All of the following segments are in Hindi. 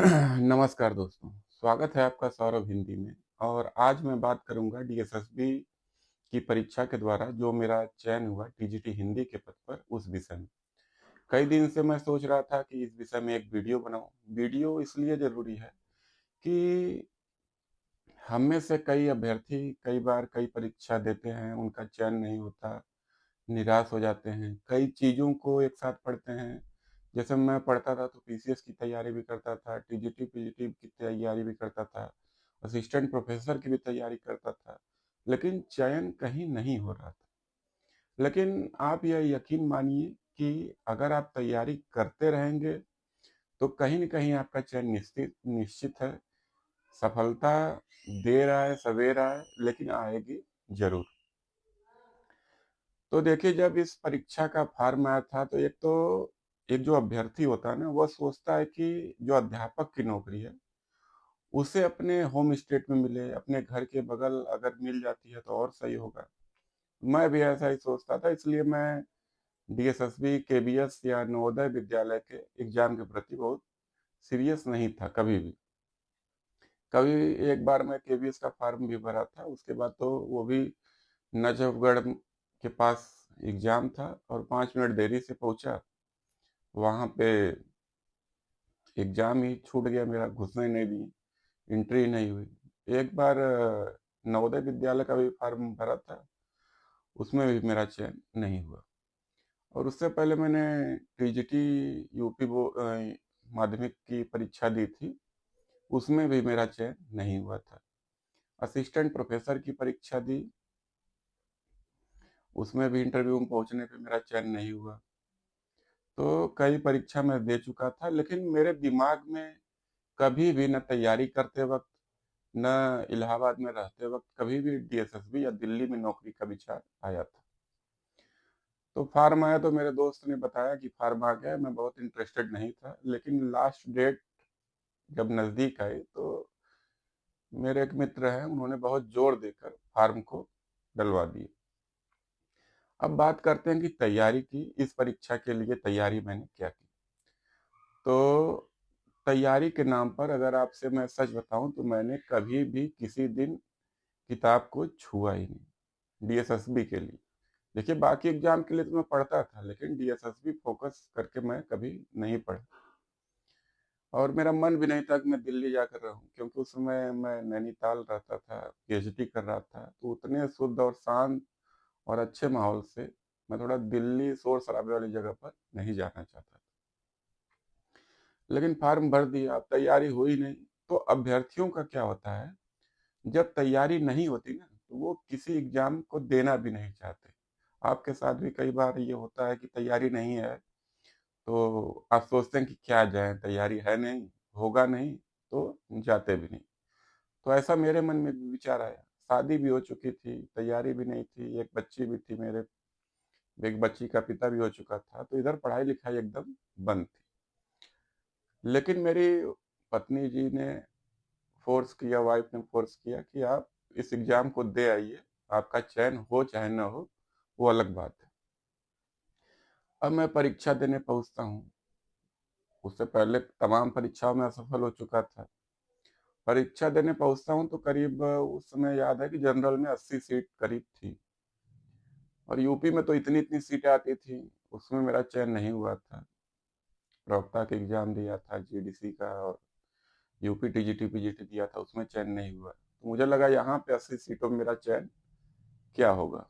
नमस्कार दोस्तों, स्वागत है आपका सौरभ हिंदी में। और आज मैं बात करूंगा डीएसएसबी की परीक्षा के द्वारा जो मेरा चयन हुआ टीजीटी हिंदी के पद पर उस विषय में। कई दिन से मैं सोच रहा था कि इस विषय में एक वीडियो बनाऊं। वीडियो इसलिए जरूरी है कि हम में से कई अभ्यर्थी कई बार कई परीक्षा देते हैं, उनका चयन नहीं होता, निराश हो जाते हैं। कई चीज़ों को एक साथ पढ़ते हैं। जैसे मैं पढ़ता था तो पीसीएस की तैयारी भी करता था, टीजीटी पीजीटी की तैयारी भी करता था, असिस्टेंट प्रोफेसर की भी तैयारी करता था, लेकिन चयन कहीं नहीं हो रहा था। लेकिन आप यह यकीन मानिए कि अगर आप तैयारी करते रहेंगे तो कहीं न कहीं आपका चयन निश्चित निश्चित है। सफलता देर आए सवेर आए, लेकिन आएगी जरूर। तो देखिए, जब इस परीक्षा का फॉर्म आया था तो एक जो अभ्यर्थी होता है ना, वह सोचता है कि जो अध्यापक की नौकरी है उसे अपने होम स्टेट में मिले, अपने घर के बगल अगर मिल जाती है तो और सही होगा। मैं भी ऐसा ही सोचता था, इसलिए मैं डीएसएसबी केबीएस या नवोदय विद्यालय के एग्जाम के प्रति बहुत सीरियस नहीं था कभी भी। कभी एक बार मैं केबीएस का फॉर्म भी भरा था, उसके बाद तो वो भी नजफगढ़ के पास एग्जाम था और 5 मिनट देरी से पहुंचा। वहां पे एग्जाम ही छूट गया, मेरा घुसने नहीं दी, एंट्री नहीं हुई। एक बार नवोदय विद्यालय का भी फॉर्म भरा था, उसमें भी मेरा चयन नहीं हुआ। और उससे पहले मैंने टीजीटी यूपी माध्यमिक की परीक्षा दी थी, उसमें भी मेरा चयन नहीं हुआ था। असिस्टेंट प्रोफेसर की परीक्षा दी, उसमें भी इंटरव्यू में पहुंचने पे मेरा चयन नहीं हुआ। तो कई परीक्षा मैं दे चुका था, लेकिन मेरे दिमाग में कभी भी न तैयारी करते वक्त न इलाहाबाद में रहते वक्त कभी भी डीएसएसबी या दिल्ली में नौकरी का विचार आया था। तो फार्म आया तो मेरे दोस्त ने बताया कि फार्म आ गया। मैं बहुत इंटरेस्टेड नहीं था, लेकिन लास्ट डेट जब नज़दीक आई तो मेरे एक मित्र हैं, उन्होंने बहुत जोर देकर फार्म को डलवा दिए। अब बात करते हैं कि तैयारी की, इस परीक्षा के लिए तैयारी मैंने क्या की। तो तैयारी के नाम पर अगर आपसे मैं सच बताऊं तो मैंने कभी भी किसी दिन किताब को छुआ ही नहीं डीएसएसबी के लिए। देखिए, बाकी एग्जाम के लिए तो मैं पढ़ता था, लेकिन डीएसएसबी फोकस करके मैं कभी नहीं पढ़ा। और मेरा मन भी नहीं था कि मैं दिल्ली जाकर रहूं, क्योंकि उस समय मैं नैनीताल रहता था, पीएचडी कर रहा था। तो उतने शुद्ध और शांत और अच्छे माहौल से मैं थोड़ा दिल्ली शोर शराबे वाली जगह पर नहीं जाना चाहता था। लेकिन फॉर्म भर दिया, अब तैयारी हुई नहीं। तो अभ्यर्थियों का क्या होता है, जब तैयारी नहीं होती ना तो वो किसी एग्जाम को देना भी नहीं चाहते। आपके साथ भी कई बार ये होता है कि तैयारी नहीं है तो आप सोचते हैं कि क्या जाए, तैयारी है नहीं, होगा नहीं, तो जाते भी नहीं। तो ऐसा मेरे मन में भी विचार आया। शादी भी हो चुकी थी, तैयारी भी नहीं थी, एक बच्ची भी थी मेरे, एक बच्ची का पिता भी हो चुका था, तो इधर पढ़ाई लिखाई एकदम बंद थी। लेकिन मेरी पत्नी जी ने फोर्स किया, वाइफ ने फोर्स किया कि आप इस एग्जाम को दे आइए, आपका चयन हो चाहे ना हो वो अलग बात है। अब मैं परीक्षा देने पहुंचता हूँ, उससे पहले तमाम परीक्षाओं में असफल हो चुका था। परीक्षा देने पहुंचता हूँ तो करीब उस समय याद है कि जनरल में 80 सीट करीब थी, और यूपी में तो इतनी इतनी सीटें आती थी, उसमें मेरा चयन नहीं हुआ था। प्रवक्ता का एग्जाम दिया था जीडीसी का, और यूपी टीजीटी पीजीटी दिया था, उसमें चयन नहीं हुआ। तो मुझे लगा यहाँ पे 80 सीटों में मेरा चयन क्या होगा।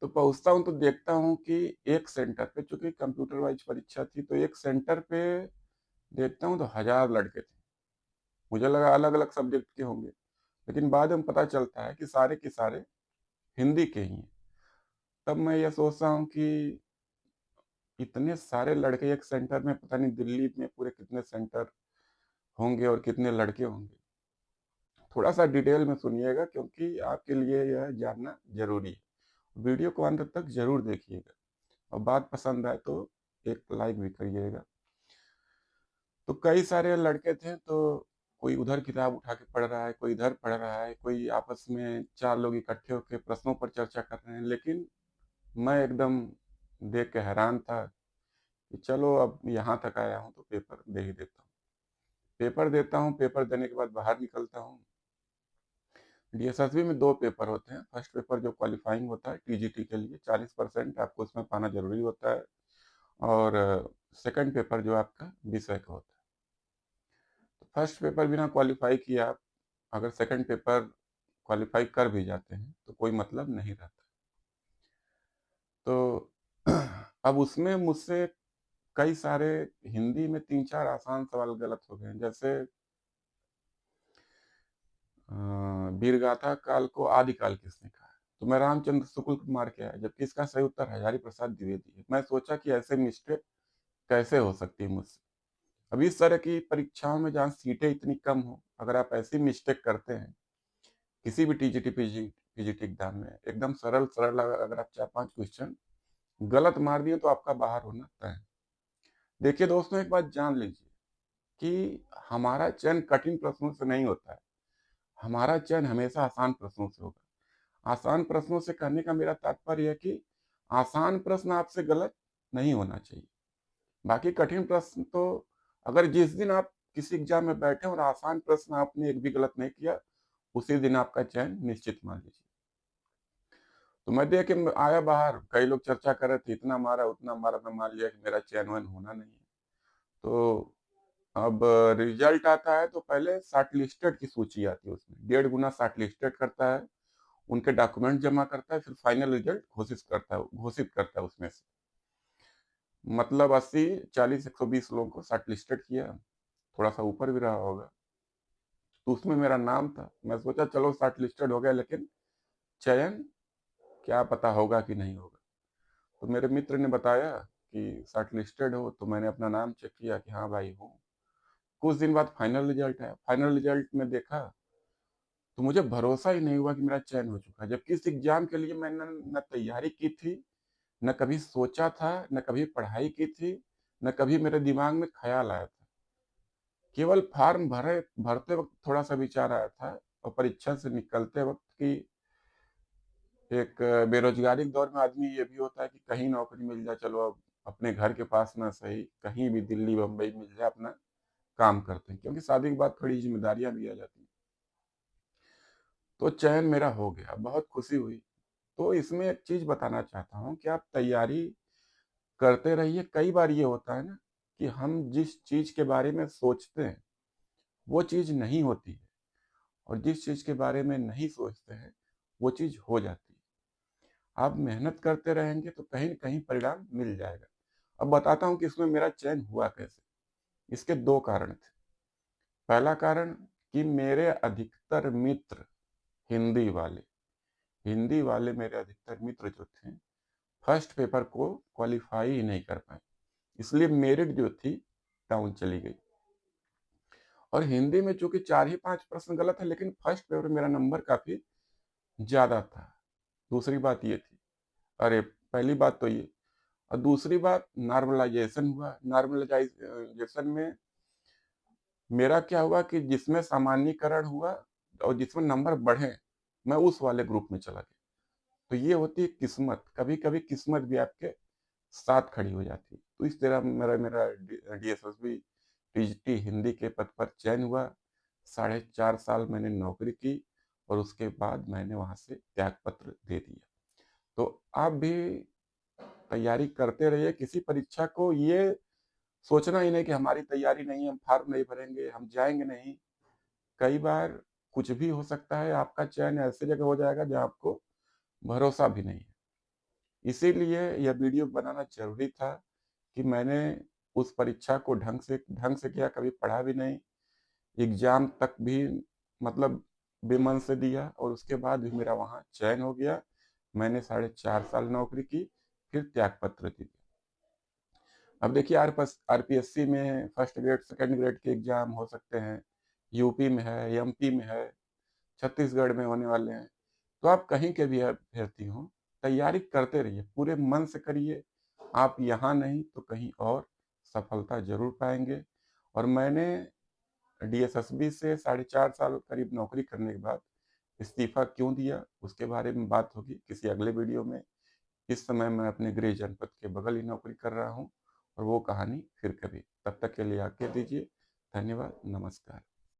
तो पहुंचता हूँ तो देखता हूँ कि एक सेंटर पे, चूंकि कंप्यूटर वाइज परीक्षा थी, तो एक सेंटर पे देखता हूँ तो 1000 लड़के थे। मुझे लगा अलग अलग सब्जेक्ट के होंगे, लेकिन बाद में पता चलता है कि सारे के सारे हिंदी के ही हैं। तब मैं ये सोचता हूँ कि इतने सारे लड़के एक सेंटर में, पता नहीं दिल्ली में पूरे कितने सेंटर होंगे और कितने लड़के होंगे। थोड़ा सा डिटेल में सुनिएगा, क्योंकि आपके लिए यह जानना जरूरी है। वीडियो को अंत तक जरूर देखिएगा, और बात पसंद आए तो एक लाइक भी करिएगा। तो कई सारे लड़के थे, तो कोई उधर किताब उठा के पढ़ रहा है, कोई इधर पढ़ रहा है, कोई आपस में चार लोग इकट्ठे होकर प्रश्नों पर चर्चा कर रहे हैं। लेकिन मैं एकदम देख के हैरान था कि चलो अब यहाँ तक आया हूँ तो पेपर दे ही देता हूँ। पेपर देता हूँ, पेपर देने के बाद बाहर निकलता हूँ। डीएसएसबी में 2 पेपर होते हैं। फर्स्ट पेपर जो क्वालिफाइंग होता है टीजीटी के लिए, 40% आपको उसमें पाना जरूरी होता है, और सेकंड पेपर जो आपका विषय का होता है। तो फर्स्ट पेपर बिना क्वालिफाई किए आप अगर सेकंड पेपर क्वालिफाई कर भी जाते हैं तो कोई मतलब नहीं रहता। तो अब उसमें मुझसे कई सारे हिंदी में 3-4 आसान सवाल गलत हो गए, जैसे वीरगाथा काल को आदिकाल किसने कहा? तो मैं रामचंद्र शुक्ल कुमार के है, जबकि इसका सही उत्तर हजारी प्रसाद द्विवेदी है। मैं सोचा कि ऐसे मिस्टेक कैसे हो सकती है मुझसे। अब इस तरह की परीक्षाओं में जहाँ सीटें इतनी कम हो, अगर आप ऐसी मिस्टेक करते हैं किसी भी टीजीटी पीजीटी एग्जाम में, एकदम सरल सरल अगर आप 4-5 क्वेश्चन गलत मार दिए तो आपका बाहर होना तय है। देखिए दोस्तों, एक बात जान लीजिए कि हमारा चयन कठिन प्रश्नों से नहीं होता है, हमारा चयन हमेशा आसान प्रश्नों से होगा। आसान प्रश्नों से कहने का मेरा तात्पर्य है कि आसान प्रश्न आपसे गलत नहीं होना चाहिए। बाकी कठिन प्रश्न तो, अगर जिस दिन आप किसी एग्जाम में बैठे और आसान प्रश्न आपने एक भी गलत नहीं किया, उसी दिन आपका चयन निश्चित मान लीजिए। तो मैं देख के आया बाहर, कई लोग चर्चा कर रहे थे, इतना मारा उतना मारा, मैं मान लिया कि मेरा चयन वयन होना नहीं है। तो अब रिजल्ट आता है तो पहले शॉर्ट लिस्टेड की सूची आती है, उसमें 1.5 गुना शॉर्ट लिस्टेड करता है, उनके डॉक्यूमेंट जमा करता है, फिर फाइनल रिजल्ट घोषित करता है उसमें से। मतलब 80, 40, 120 लोगों को शॉर्ट लिस्टेड किया, थोड़ा सा ऊपर भी रहा होगा, तो उसमें मेरा नाम था। मैं सोचा चलो शॉर्ट लिस्टेड हो गया, लेकिन चयन क्या पता होगा कि नहीं होगा। तो मेरे मित्र ने बताया कि शॉर्ट लिस्टेड हो, तो मैंने अपना नाम चेक किया कि हाँ भाई हूँ। कुछ दिन बाद फाइनल रिजल्ट आया। फाइनल रिजल्ट में देखा तो मुझे भरोसा ही नहीं हुआ कि मेरा चयन हो चुका है, जबकि इस एग्जाम के लिए मैंने न तैयारी की थी, न कभी सोचा था, न कभी पढ़ाई की थी, न कभी मेरे दिमाग में ख्याल आया था। केवल फॉर्म भरते वक्त थोड़ा सा विचार आया था, और परीक्षा से निकलते वक्त की एक बेरोजगारी के दौर में आदमी ये भी होता है कि कहीं नौकरी मिल जाए, चलो अब अपने घर के पास ना सही, कहीं भी दिल्ली बम्बई मिल जाए, अपना काम करते हैं, क्योंकि शादी के बाद थोड़ी जिम्मेदारियां भी आ जाती हैं। तो चयन मेरा हो गया, बहुत खुशी हुई। तो इसमें एक चीज बताना चाहता हूँ कि आप तैयारी करते रहिए। कई बार ये होता है ना कि हम जिस चीज के बारे में सोचते हैं वो चीज नहीं होती है, और जिस चीज के बारे में नहीं सोचते हैं वो चीज हो जाती है। आप मेहनत करते रहेंगे तो कहीं न कहीं परिणाम मिल जाएगा। अब बताता हूँ कि इसमें मेरा चयन हुआ कैसे। इसके 2 कारण थे। पहला कारण कि मेरे अधिकतर मित्र हिंदी वाले हिंदी वाले मेरे अधिकतर मित्र जो थे, फर्स्ट पेपर को क्वालिफाई ही नहीं कर पाए, इसलिए मेरिट जो थी डाउन चली गई। और हिंदी में चूंकि 4 ही 5 प्रश्न गलत है, लेकिन फर्स्ट पेपर में मेरा नंबर काफी ज्यादा था। दूसरी बात ये थी, अरे पहली बात तो ये, और दूसरी बात नॉर्मलाइजेशन हुआ। नॉर्मलाइजेशन में मेरा क्या हुआ कि जिसमें सामान्यीकरण हुआ और जिसमें नंबर बढ़े, मैं उस वाले ग्रुप में चला गया। तो ये होती है किस्मत, कभी कभी किस्मत भी आपके साथ खड़ी हो जाती है। तो इस तरह मेरा मेरा डीएसएसबी टीजीटी हिंदी के पद पर चयन हुआ। 4.5 साल मैंने नौकरी की, और उसके बाद मैंने वहां से त्याग पत्र दे दिया। तो आप भी तैयारी करते रहिए। किसी परीक्षा को ये सोचना ही नहीं कि हमारी तैयारी नहीं है, हम फॉर्म नहीं भरेंगे, हम जाएंगे नहीं। कई बार कुछ भी हो सकता है, आपका चयन ऐसी जगह हो जाएगा जहां आपको भरोसा भी नहीं है। इसीलिए यह वीडियो बनाना जरूरी था कि मैंने उस परीक्षा को ढंग से किया, कभी पढ़ा भी नहीं, एग्जाम तक भी मतलब बेमन से दिया, और उसके बाद भी मेरा वहां चयन हो गया। मैंने 4.5 साल नौकरी की, फिर त्याग पत्र दे दिया। अब देखिए, आरपीएससी में फर्स्ट ग्रेड सेकंड ग्रेड के एग्जाम हो सकते हैं, यूपी में है, एमपी में है, छत्तीसगढ़ में होने वाले हैं। तो आप कहीं के भी अभ्यर्थी हो, तैयारी करते रहिए, पूरे मन से करिए। आप यहाँ नहीं तो कहीं और सफलता जरूर पाएंगे। और मैंने डीएसएसबी से 4.5 साल करीब नौकरी करने के बाद इस्तीफा क्यों दिया, उसके बारे में बात होगी किसी अगले वीडियो में। इस समय मैं अपने गृह जनपद के बगल ही नौकरी कर रहा हूँ, और वो कहानी फिर कभी। तब तक के लिए आज्ञा दीजिए। धन्यवाद, नमस्कार।